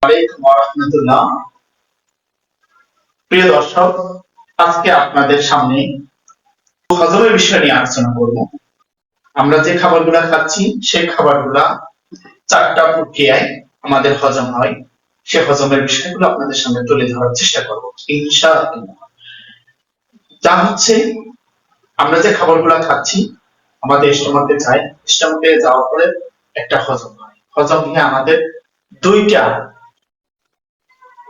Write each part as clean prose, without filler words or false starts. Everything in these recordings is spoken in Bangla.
আলাইকুম ওয়া রাহমাতুল্লাহ। প্রিয় দর্শক, আজকে আপনাদের সামনে হজমের বিষয় নিয়ে আলোচনা করব। আমরা যে খাবারগুলা খাচ্ছি সেই খাবারগুলা চারটা প্রক্রিয়ায় আমাদের হজম হয়। সে হজমের বিষয়গুলো আপনাদের সামনে তুলে ধরার চেষ্টা করব ইনশাআল্লাহ। যা হচ্ছে, আমরা যে খাবারগুলা খাচ্ছি আমাদের স্টোমাকে যায়, স্টোমাকে যাওয়ার পরে একটা হজম হয়। হজম হয়ে আমাদের দুইটা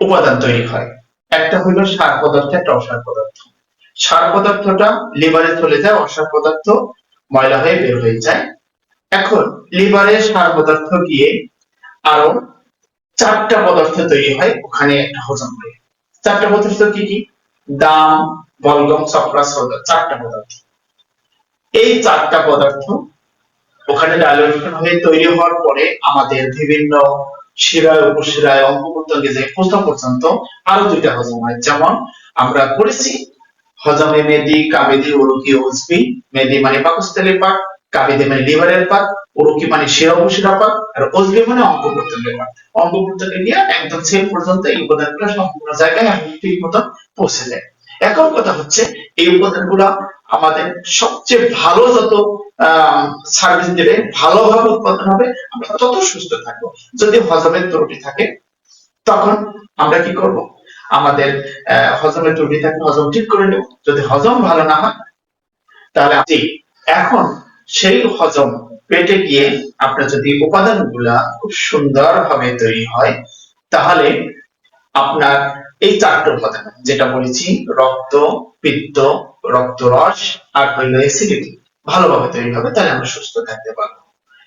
উপাদান তৈরি হয়। একটা হলো সার পদার্থ, একটা অসার পদার্থ। সার পদার্থটা লিভারে চলে যায়, অসার পদার্থ ময়লা হয়ে বের হয়ে যায়। এখন লিভারে সার পদার্থ গিয়ে আরো চারটা পদার্থ তৈরি হয়, ওখানে একটা হজম হয়। চারটা পদার্থ কি কি? দাম, বলগম, চক্রা, সোডা, চারটা পদার্থ। এই চারটা পদার্থ ওখানে ডাইলুশন হয়ে তৈরি হওয়ার পরে আমাদের বিভিন্ন শিরায়, উপশিরায়, অঙ্গ প্রত্যঙ্গে যে প্রস্রাব পর্যন্ত আরো দুইটা হজম হয়। যেমন আমরা পড়েছি হজমে মেদি, কাবেদি, উরুকি, উজবি। মেদি মানে পাকস্থলীর পাক, কাবেদি মানে লিভারের পাক, উরুকি মানে শিরা উপশিরা পাক, আর উজবি মানে অঙ্গ প্রত্যঙ্গের পাক। অঙ্গ প্রত্যঙ্গে নিয়ে একদম শেষ পর্যন্ত এই উপাদানগুলো সম্পূর্ণ জায়গায় ঠিক মতো পৌঁছে যায়। এখন কথা হচ্ছে, এই উপাদানগুলো আমাদের সবচেয়ে ভালো যত সার্ভিস দেবে, ভালোভাবে উৎপাদন হবে, আমরা তত সুস্থ থাকবো। যদি হজমের ত্রুটি থাকে তখন আমরা কি করব? আমাদের হজমের ত্রুটি থাকলে হজম ঠিক করে নেব। যদি হজম ভালো না হয় তাহলে এখন সেই হজম পেটে গিয়ে আপনার যদি উপাদানগুলা খুব সুন্দরভাবে তৈরি হয়, তাহলে আপনার এই চারটি উপাদান যেটা বলেছি, রক্ত, পিত্ত, রক্তরস আর হইল অ্যাসিডিটি ভালোভাবে তৈরি হবে, তাহলে আমরা সুস্থ থাকতে পারবো।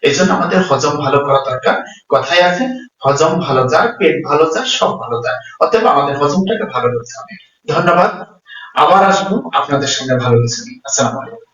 এই জন্য আমাদের হজম ভালো করা দরকার। কথায় আছে, হজম ভালো যার, পেট ভালো যার, সব ভালো যার। অতএব আমাদের হজমটাকে ভালো করতে হবে। ধন্যবাদ। আবার আসবো আপনাদের সামনে ভালো কিছু নিয়ে। আসসালামু আলাইকুম।